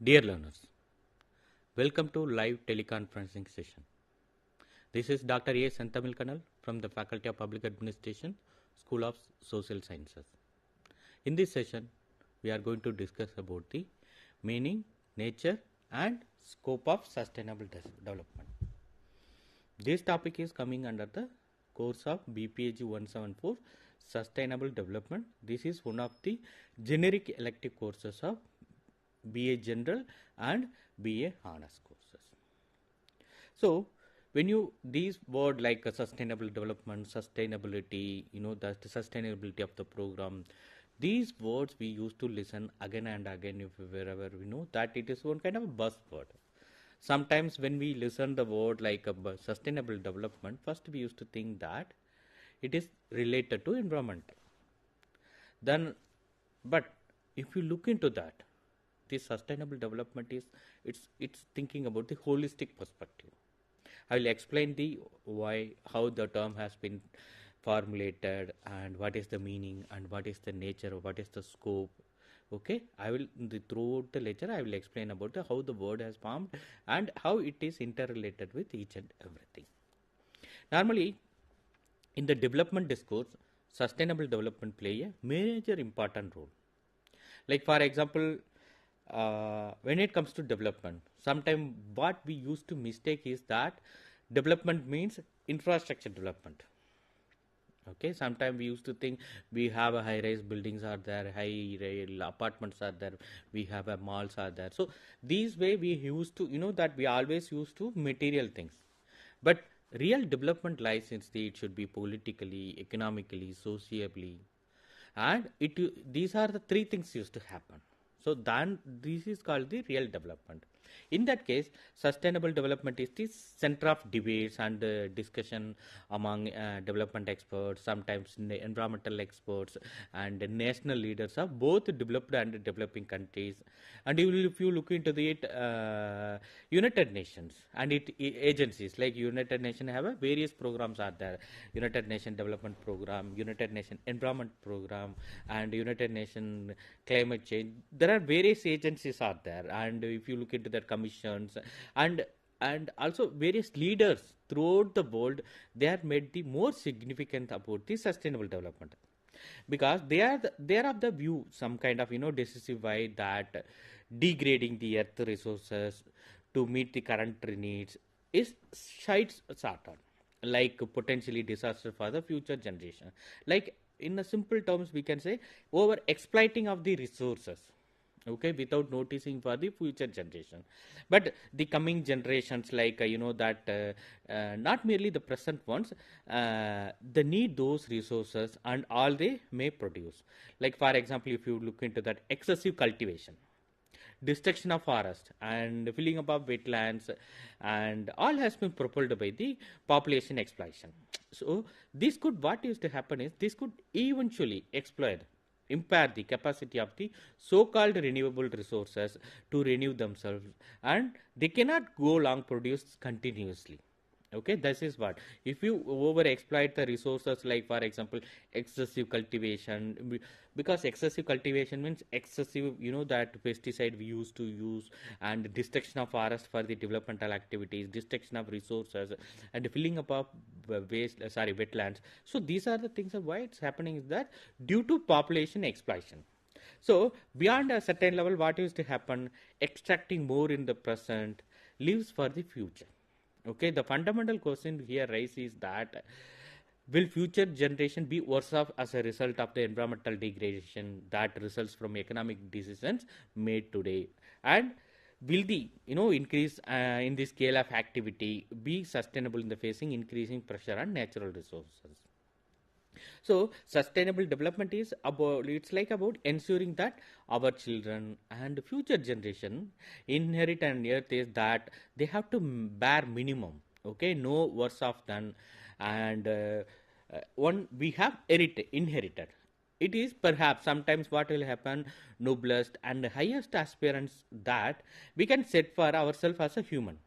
Dear learners, welcome to live teleconferencing session. This is Dr. A. Senthamizh Kanal from the Faculty of Public Administration, School of Social Sciences. In this session, we are going to discuss about the meaning, nature and scope of sustainable development. This topic is coming under the course of BPAG 174 Sustainable Development. This is one of the generic elective courses of BA General and BA Honors courses. So, when you these words like sustainable development, sustainability, the sustainability of the program, these words we used to listen again and again if wherever we know that it is one kind of a buzzword. Sometimes when we listen the word like sustainable development, first we used to think that it is related to environment. Then, but if you look into that, this sustainable development is it's thinking about the holistic perspective. I will explain the why, how the term has been formulated and what is the meaning and what is the nature or what is the scope. Okay, I will throughout the lecture I will explain about how the word has formed and how it is interrelated with each and everything. Normally, in the development discourse, sustainable development play a major important role. Like for example, when it comes to development, sometimes what we used to mistake is that development means infrastructure development. Okay, sometimes we used to think we have a high-rise buildings are there, high-rise apartments are there, we have a malls are there. So these way we used to, that we always used to material things. But real development lies in it should be politically, economically, socially, and these are the three things used to happen. So then this is called the real development. In that case, sustainable development is the center of debates and discussion among development experts, sometimes environmental experts and national leaders of both developed and developing countries. And if you look into the United Nations and agencies like United Nations have various programs are there. United Nations Development Program, United Nations Environment Program and United Nations Climate Change. There are various agencies are there, and if you look into their commissions and also various leaders throughout the world, they are made the more significant about the sustainable development because they are of the view some kind of decisive way that degrading the earth resources to meet the current needs is sort of like potentially disaster for the future generation. Like in a simple terms we can say over exploiting of the resources, okay, without noticing for the future generation. But the coming generations like that not merely the present ones, they need those resources and all they may produce. Like for example, if you look into that excessive cultivation, destruction of forest and filling up of wetlands and all has been propelled by the population exploitation. So this could, what used to happen is this could eventually impair the capacity of the so-called renewable resources to renew themselves, and they cannot go long produce continuously. Okay, this is what if you over exploit the resources, like for example excessive cultivation, because excessive cultivation means excessive that pesticide we used to use and destruction of forest for the developmental activities, destruction of resources and filling up of wetlands. So these are the things of why it's happening is that due to population exploitation. So beyond a certain level, what used to happen, extracting more in the present leaves for the future. Okay, the fundamental question here rises is that will future generation be worse off as a result of the environmental degradation that results from economic decisions made today, and will the increase in the scale of activity be sustainable in the facing increasing pressure on natural resources. So sustainable development is about, it's like about ensuring that our children and future generation inherit an earth is that they have to bear minimum, okay, no worse off than, and one we have inherited. It is perhaps sometimes what will happen noblest and highest aspirants that we can set for ourselves as a human.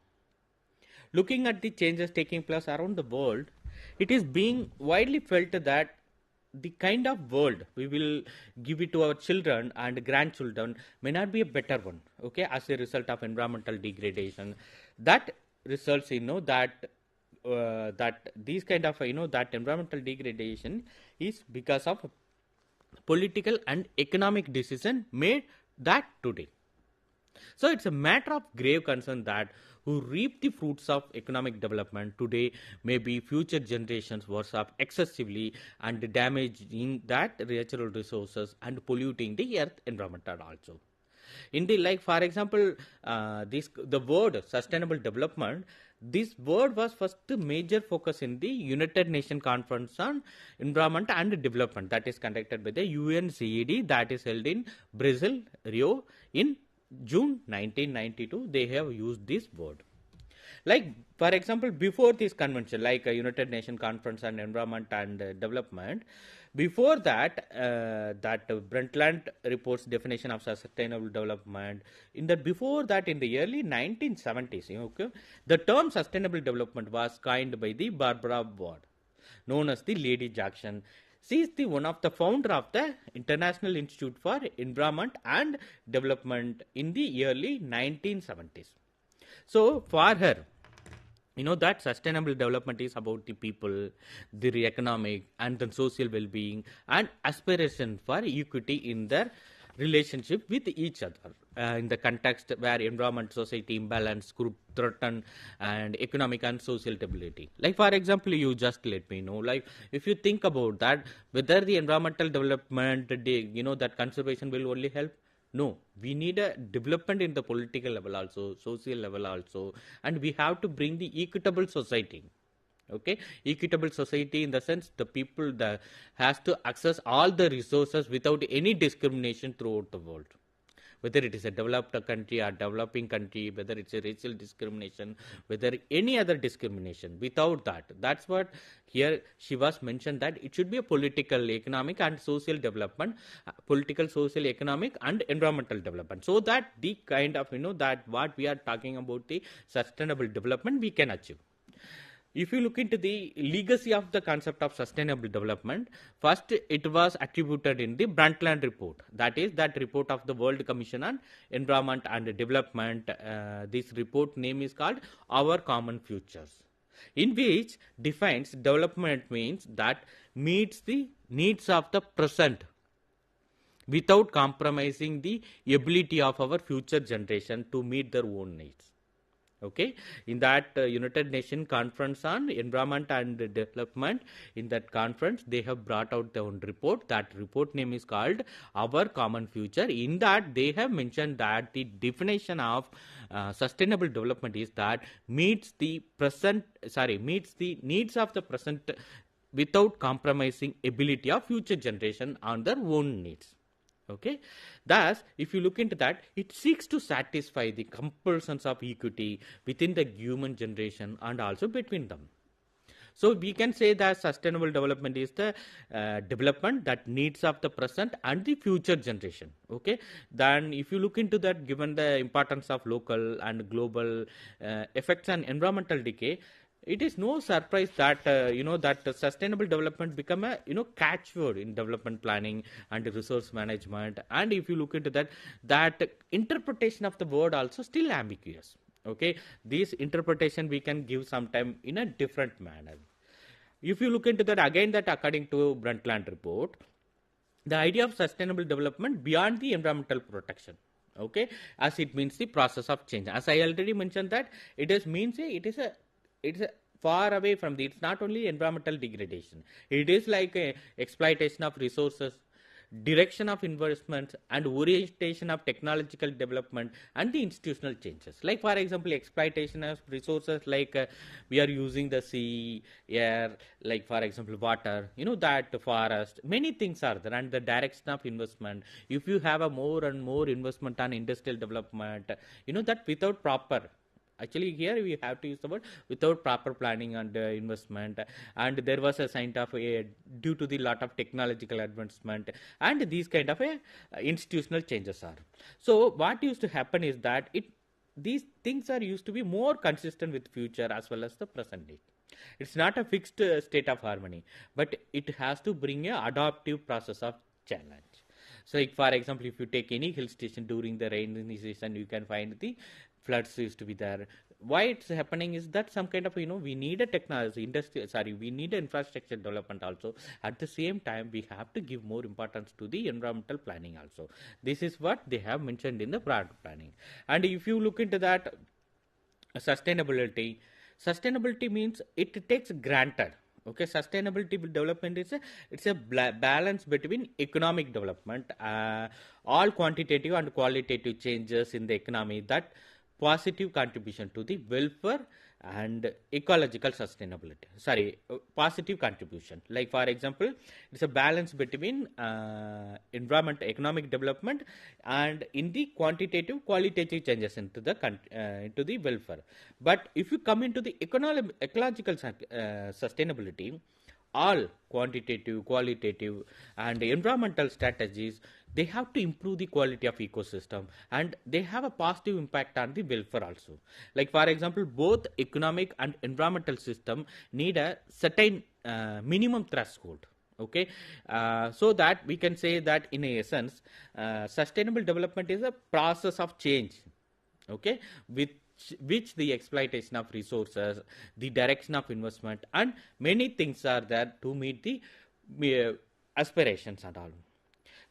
Looking at the changes taking place around the world, it is being widely felt that the kind of world we will give it to our children and grandchildren may not be a better one, okay, as a result of environmental degradation. That results, that these kind of, that environmental degradation is because of political and economic decision made that today. So it's a matter of grave concern that who reap the fruits of economic development today may be future generations worse off excessively and damaging that natural resources and polluting the earth environmental also. In the, like for example, this the word sustainable development, this word was first major focus in the United Nations Conference on Environment and Development that is conducted by the UNCED, that is held in Brazil, Rio, in June 1992. They have used this word. Like for example, before this convention, like a United Nations Conference on Environment and Development, before that, Brundtland reports definition of sustainable development. In that, before that, in the early 1970s, okay, the term sustainable development was coined by the Barbara Ward, known as the Lady Jackson. She is the one of the founder of the International Institute for Environment and Development in the early 1970s. So for her, that sustainable development is about the people, the economic and the social well-being and aspiration for equity in their relationship with each other in the context where environment, society imbalance could threaten and economic and social stability. Like for example, you just let me know, like if you think about that, whether the environmental development, that conservation will only help. No, we need a development in the political level also, social level also, and we have to bring the equitable society. Okay, equitable society in the sense the people that has to access all the resources without any discrimination throughout the world. Whether it is a developed country or developing country, whether it's a racial discrimination, whether any other discrimination, without that. That's what here she was mentioned, that it should be a political, economic and social development, political, social, economic and environmental development. So that the kind of, that what we are talking about the sustainable development we can achieve. If you look into the legacy of the concept of sustainable development, first it was attributed in the Brundtland report. That is that report of the World Commission on Environment and Development. This report name is called Our Common Futures, in which defines development means that meets the needs of the present without compromising the ability of our future generation to meet their own needs. Okay, in that United Nations Conference on Environment and Development, in that conference they have brought out their own report. That report name is called Our Common Future. In that they have mentioned that the definition of sustainable development is that meets the needs of the present without compromising ability of future generation on their own needs. Okay, thus if you look into that, it seeks to satisfy the compulsions of equity within the human generation and also between them. So we can say that sustainable development is the development that needs of the present and the future generation. Okay, then if you look into that, given the importance of local and global effects on environmental decay, it is no surprise that that sustainable development become a catchword in development planning and resource management. And if you look into that interpretation of the word also still ambiguous. Okay, this interpretation we can give sometime in a different manner. If you look into that again, that according to Brundtland report, the idea of sustainable development beyond the environmental protection. Okay, as it means the process of change. As I already mentioned that it is far away from it's not only environmental degradation, it is like a exploitation of resources, direction of investments and orientation of technological development and the institutional changes. Like for example, exploitation of resources, like we are using the sea, air, like for example water, that forest, many things are there. And the direction of investment, if you have a more and more investment on industrial development, that without proper, actually here we have to use the word without proper planning and investment, and there was a sign of due to the lot of technological advancement and these kind of institutional changes are. So what used to happen is that these things are used to be more consistent with future as well as the present day. It's not a fixed state of harmony, but it has to bring a adaptive process of challenge. So, like for example, if you take any hill station during the rainy season, you can find the floods used to be there. Why it's happening is that some kind of, we need a technology industry, sorry, we need infrastructure development also. At the same time, we have to give more importance to the environmental planning also. This is what they have mentioned in the broad planning. And if you look into that, sustainability means it takes granted. Okay, sustainability development is a balance between economic development, all quantitative and qualitative changes in the economy that positive contribution to the welfare and ecological sustainability, sorry, positive contribution. Like for example, it's a balance between environment, economic development, and in the quantitative qualitative changes into the welfare. But if you come into the ecological sustainability, all quantitative, qualitative, and environmental strategies, they have to improve the quality of ecosystem, and they have a positive impact on the welfare also. Like for example, both economic and environmental system need a certain minimum threshold. Okay, so that we can say that in essence, sustainable development is a process of change. Okay, with which the exploitation of resources, the direction of investment, and many things are there to meet the aspirations and all.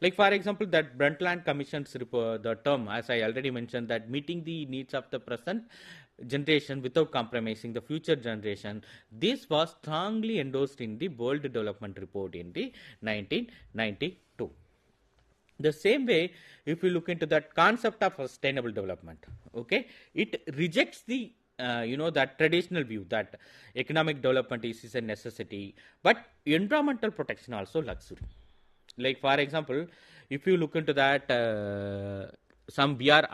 Like for example, that Brundtland Commission's report, the term, as I already mentioned, that meeting the needs of the present generation without compromising the future generation, this was strongly endorsed in the World Development Report in the 1992. The same way, if you look into that concept of sustainable development, okay, it rejects the that traditional view that economic development is a necessity, but environmental protection also luxury. Like for example, if you look into that, we are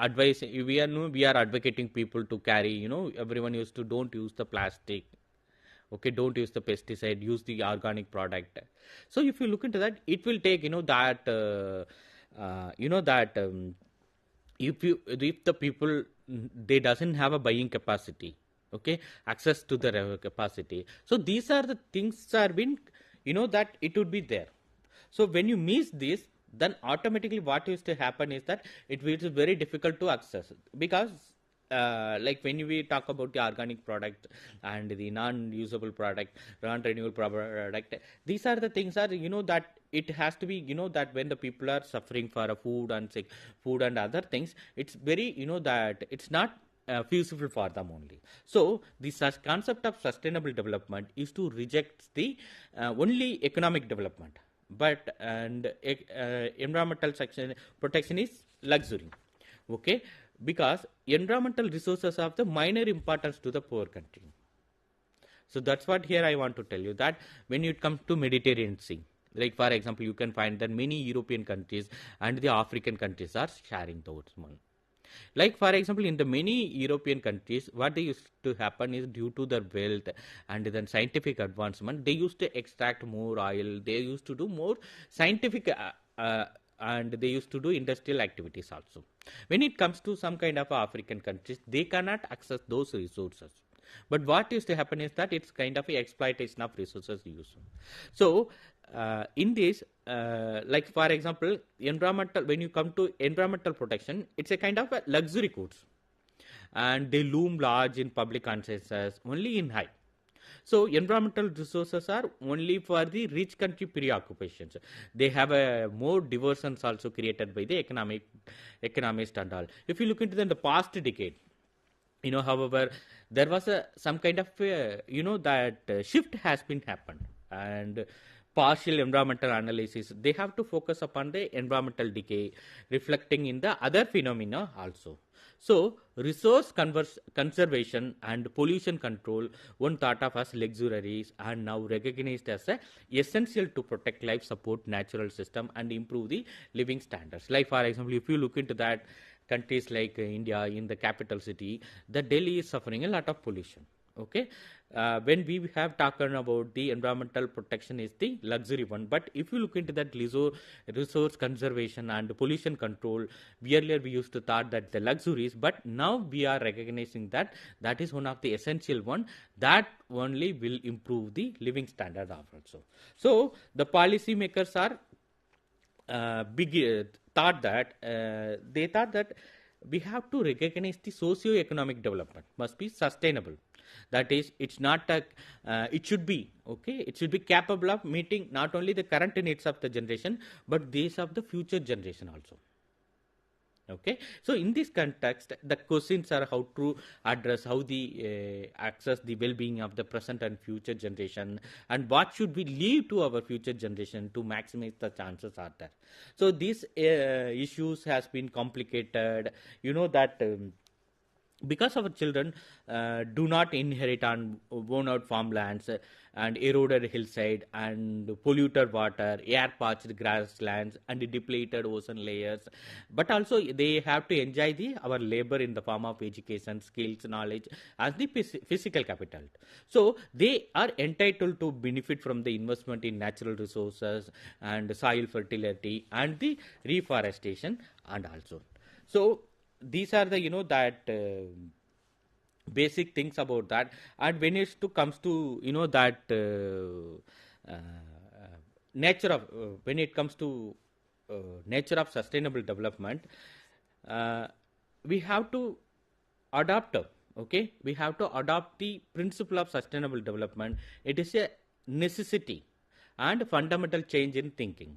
advocating people to carry, everyone used to don't use the plastic. Okay, don't use the pesticide, use the organic product. So if you look into that, it will take if the people, they doesn't have a buying capacity, okay, access to the capacity. So these are the things are been, that it would be there. So when you miss this, then automatically what used to happen is that it is very difficult to access, because like when we talk about the organic product and the non-usable product, non-renewable product, these are the things are, that it has to be, that when the people are suffering for a food and other things, it's very, that it's not feasible for them only. So the concept of sustainable development is to reject the only economic development, but environmental protection is luxury. Okay, because environmental resources have the minor importance to the poor country. So that's what here I want to tell you, that when it comes to Mediterranean Sea, like for example, you can find that many European countries and the African countries are sharing those one. Like for example, in the many European countries, what they used to happen is, due to their wealth and then scientific advancement, they used to extract more oil, they used to do more scientific and they used to do industrial activities also. When it comes to some kind of African countries, they cannot access those resources. But what used to happen is that it's kind of a exploitation of resources use. So in this, like for example, environmental, when you come to environmental protection, it's a kind of a luxury goods, and they loom large in public consciousness only in high. So environmental resources are only for the rich country preoccupations. They have a more diversions also created by the economists and all. If you look into the past decade, however, there was some kind of that shift has been happened, and partial environmental analysis, they have to focus upon the environmental decay reflecting in the other phenomena also. So resource conservation and pollution control, one thought of as luxuries, are now recognized as essential to protect life, support natural system, and improve the living standards. Like for example, if you look into that, countries like India, in the capital city, the Delhi is suffering a lot of pollution. Okay, when we have talked about the environmental protection is the luxury one, but if you look into that resource conservation and pollution control, earlier we used to thought that the luxuries, but now we are recognizing that that is one of the essential one that only will improve the living standard of also. So the policy makers are they thought that we have to recognize the socio-economic development must be sustainable. That is, it's not a it should be okay, it should be capable of meeting not only the current needs of the generation but these of the future generation also. Okay, so in this context the questions are how to address how the access the well-being of the present and future generation, and what should we leave to our future generation to maximize the chances are there. So these issues has been complicated, you know that because our children do not inherit on worn out farmlands and eroded hillside and polluted water, air parched grasslands and depleted ozone layers, but also they have to enjoy our labor in the form of education, skills, knowledge as the physical capital. So they are entitled to benefit from the investment in natural resources and soil fertility and the reforestation and also. So these are the that basic things about that. And when it comes to that nature of when it comes to nature of sustainable development, we have to adopt okay, we have to adopt the principle of sustainable development. It is a necessity and fundamental change in thinking.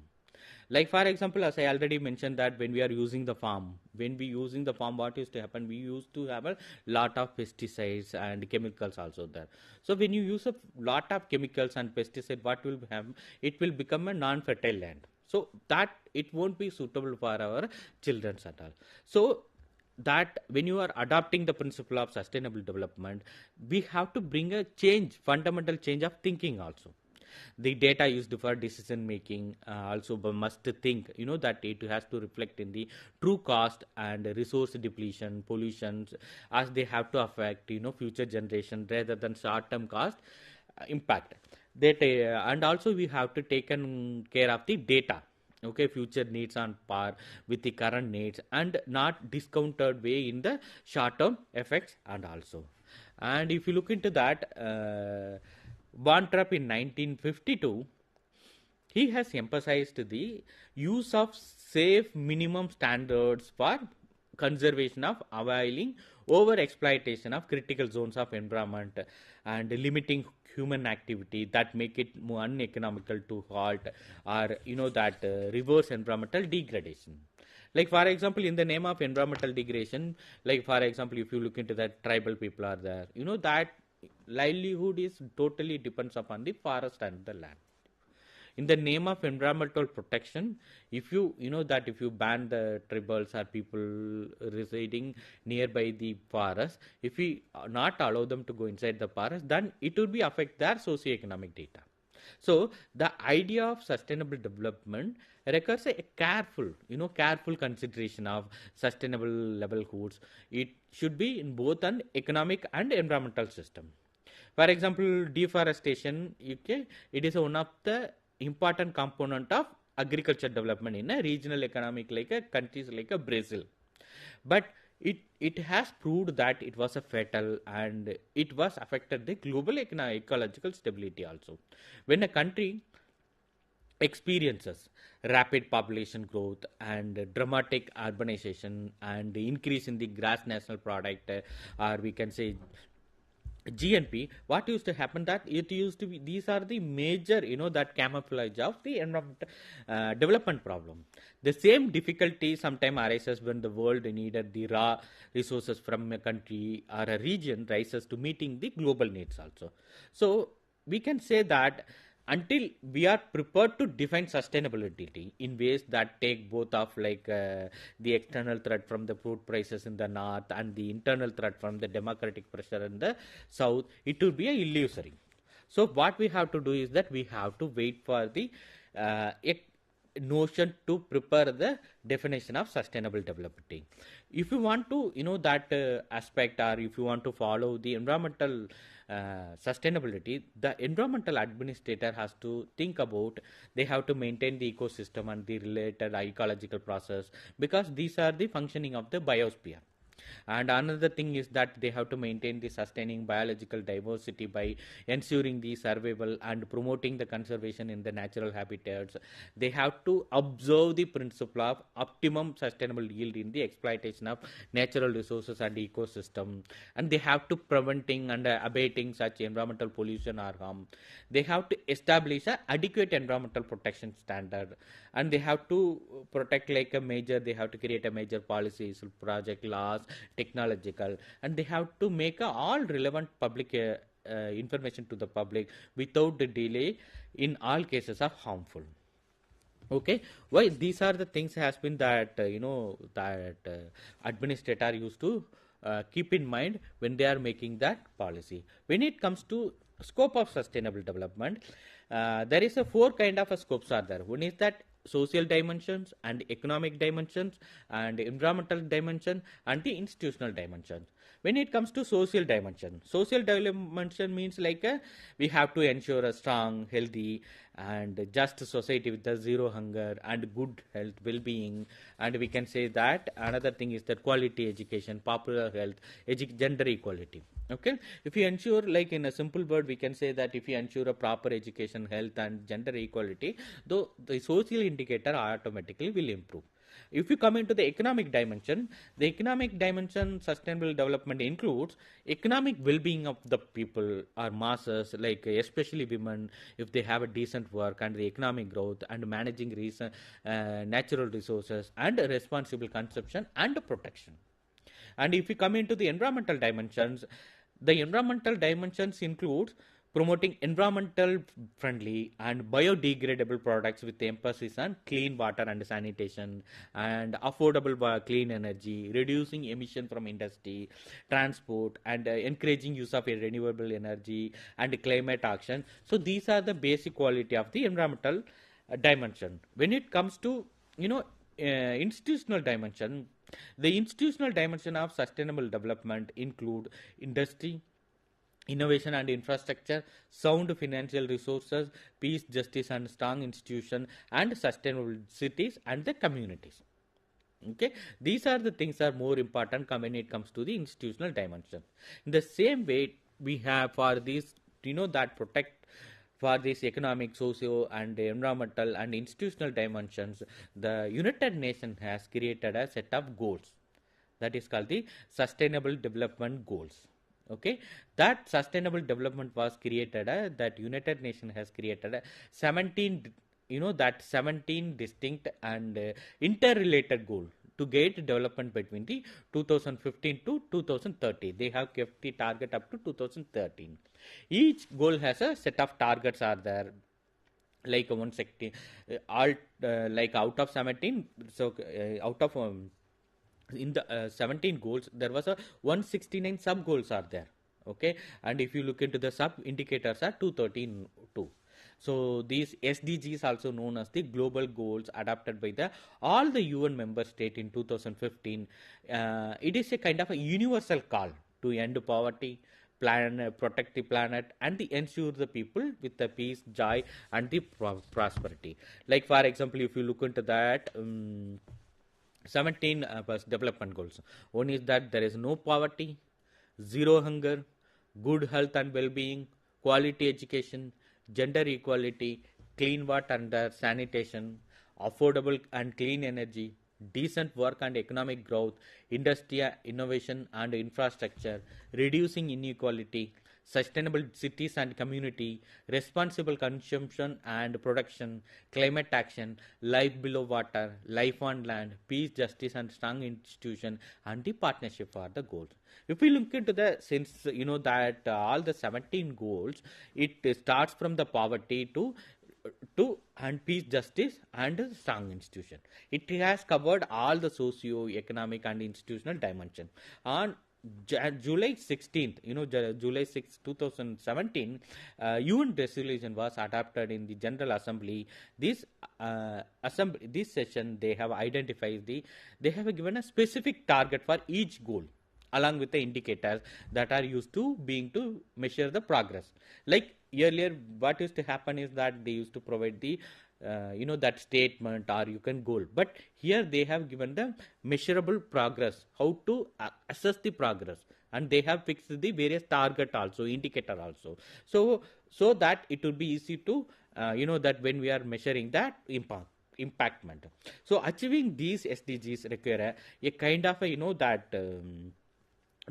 Like for example, as I already mentioned that when we are using the farm, what used to happen, we used to have a lot of pesticides and chemicals also there. So when you use a lot of chemicals and pesticides, what will happen? It will become a non-fertile land. So that it won't be suitable for our children at all. So that when you are adopting the principle of sustainable development, we have to bring a change, fundamental change of thinking also. The data used for decision making also must think that it has to reflect in the true cost and resource depletion, pollutions, as they have to affect future generation rather than short term cost impact that and also we have to take care of the data, okay, future needs on par with the current needs and not discounted way in the short term effects and also. And if you look into that, Winthrop in 1952, he has emphasized the use of safe minimum standards for conservation of availing over exploitation of critical zones of environment and limiting human activity that make it more uneconomical to halt or reverse environmental degradation. Like for example, in the name of environmental degradation, like for example, if you look into that, tribal people are there, that livelihood is totally depends upon the forest and the land. In the name of environmental protection, if you that if you ban the tribals or people residing nearby the forest, if we not allow them to go inside the forest, then it would be affect their socio-economic data. So the idea of sustainable development requires a careful consideration of sustainable livelihoods. It should be in both an economic and environmental system. For example, deforestation, okay, it is one of the important component of agriculture development in a regional economic like a countries like a Brazil. But it has proved that it was a fatal and it was affected the global ecological stability also. When a country experiences rapid population growth and dramatic urbanization and increase in the gross national product, or we can say GNP, what used to happen that it used to be, these are the major that camouflage of the environment development problem. The same difficulty sometimes arises when the world needed the raw resources from a country or a region rises to meeting the global needs also. So we can say that until we are prepared to define sustainability in ways that take both of the external threat from the food prices in the north and the internal threat from the democratic pressure in the south, it will be a illusory. So what we have to do is that we have to wait for the notion to prepare the definition of sustainable development. If you want to that aspect, or if you want to follow the environmental sustainability, the environmental administrator has to think about, they have to maintain the ecosystem and the related ecological process, because these are the functioning of the biosphere. And another thing is that they have to maintain the sustaining biological diversity by ensuring the survival and promoting the conservation in the natural habitats. They have to observe the principle of optimum sustainable yield in the exploitation of natural resources and ecosystem, and they have to preventing and abating such environmental pollution or harm. They have to establish a adequate environmental protection standard, and they have to protect like a major, they have to create a major policies, project, laws, technological, and they have to make all relevant public information to the public without the delay in all cases of harmful. Okay, why these are the things has been that administrator used to keep in mind when they are making that policy. When it comes to scope of sustainable development, there is a four kind of scopes are there. One is that social dimensions and economic dimensions and environmental dimension and the institutional dimension. When it comes to social dimension means like we have to ensure a strong, healthy and just society with a zero hunger and good health, well-being. And we can say that another thing is that quality education, popular health, gender equality. Okay, if you ensure, like in a simple word, we can say that if you ensure a proper education, health and gender equality, though the social indicator automatically will improve. If you come into the economic dimension, the economic dimension sustainable development includes economic well-being of the people or masses, like especially women, if they have a decent work, and the economic growth and managing natural resources and responsible consumption and protection. And if you come into the environmental dimensions, the environmental dimensions includes promoting environmental friendly and biodegradable products with emphasis on clean water and sanitation and affordable clean energy, reducing emission from industry, transport, and encouraging use of renewable energy and climate action. So these are the basic quality of the environmental dimension. When it comes to institutional dimension, the institutional dimension of sustainable development include industry, innovation and infrastructure, sound financial resources, peace, justice and strong institution, and sustainable cities and the communities. Okay, these are the things are more important when it comes to the institutional dimension. In the same way, we have for these that protect for these economic, socio and environmental and institutional dimensions, the United Nations has created a set of goals that is called the Sustainable Development Goals. Okay, that sustainable development was created, that United Nations has created 17 17 distinct and interrelated goal to get development between the 2015 to 2030. They have kept the target up to 2013. Each goal has a set of targets are there, like one sector, all like out of 17. So out of in the 17 goals, there was a 169 sub goals are there. Okay, and if you look into the sub indicators are 213 too. So these SDGs, also known as the global goals adopted by the all the UN member state in 2015, it is a kind of a universal call to end poverty, protect the planet, and ensure the people with the peace, joy, and the prosperity. Like for example, if you look into that. 17 development goals. One is that there is no poverty, zero hunger, good health and well-being, quality education, gender equality, clean water and sanitation, affordable and clean energy, decent work and economic growth, industry, innovation and infrastructure, reducing inequality, sustainable cities and community, responsible consumption and production, climate action, life below water, life on land, peace, justice and strong institution, and the partnership for the goals. If we look into the, since that all the 17 goals, it starts from the poverty to and peace, justice and strong institution. It has covered all the socio-economic and institutional dimension. And July 16th, July 6, 2017, UN resolution was adopted in the General Assembly. This session, they have identified they have given a specific target for each goal, along with the indicators that are used to measure the progress. Like earlier, what used to happen is that they used to provide the that statement or you can goal, but here they have given the measurable progress, how to assess the progress, and they have fixed the various target also, indicator also, so that it would be easy to that when we are measuring that impactment. So achieving these SDGs require a kind of that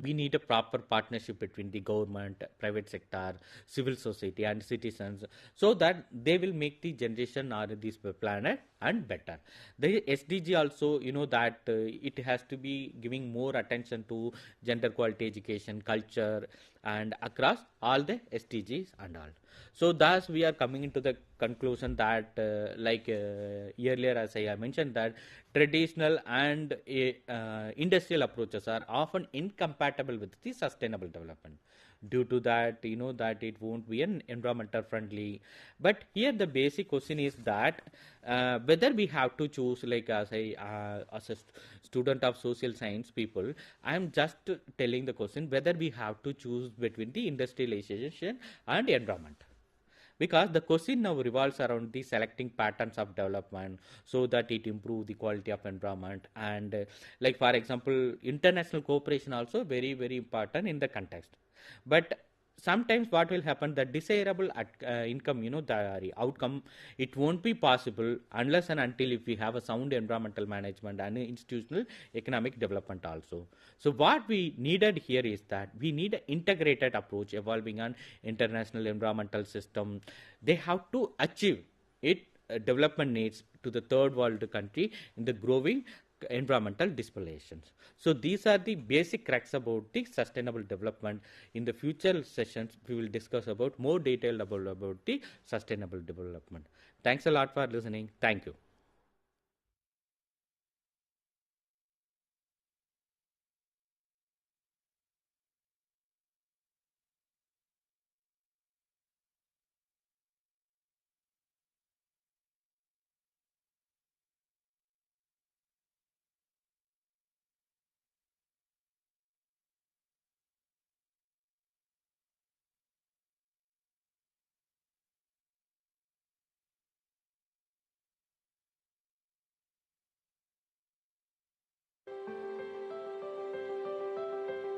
we need a proper partnership between the government, private sector, civil society, and citizens, so that they will make the generation or this planet and better. The SDG also, that it has to be giving more attention to gender quality education, culture, and across all the SDGs and all. So thus we are coming into the conclusion that earlier as I mentioned that traditional and industrial approaches are often incompatible with the sustainable development. Due to that, that it won't be an environmental friendly. But here the basic question is that whether we have to choose, like as a student of social science people, I am just telling the question whether we have to choose between the industrialization and environment, because the question now revolves around the selecting patterns of development so that it improve the quality of environment. And like for example, international cooperation also very very important in the context. But sometimes what will happen, the desirable income, the outcome, it won't be possible unless and until if we have a sound environmental management and institutional economic development also. So what we needed here is that we need an integrated approach evolving an international environmental system. They have to achieve it development needs to the third world country in the growing environmental disparities. So these are the basic cracks about the sustainable development. In the future sessions, we will discuss about more detail about the sustainable development. Thanks a lot for listening. Thank you.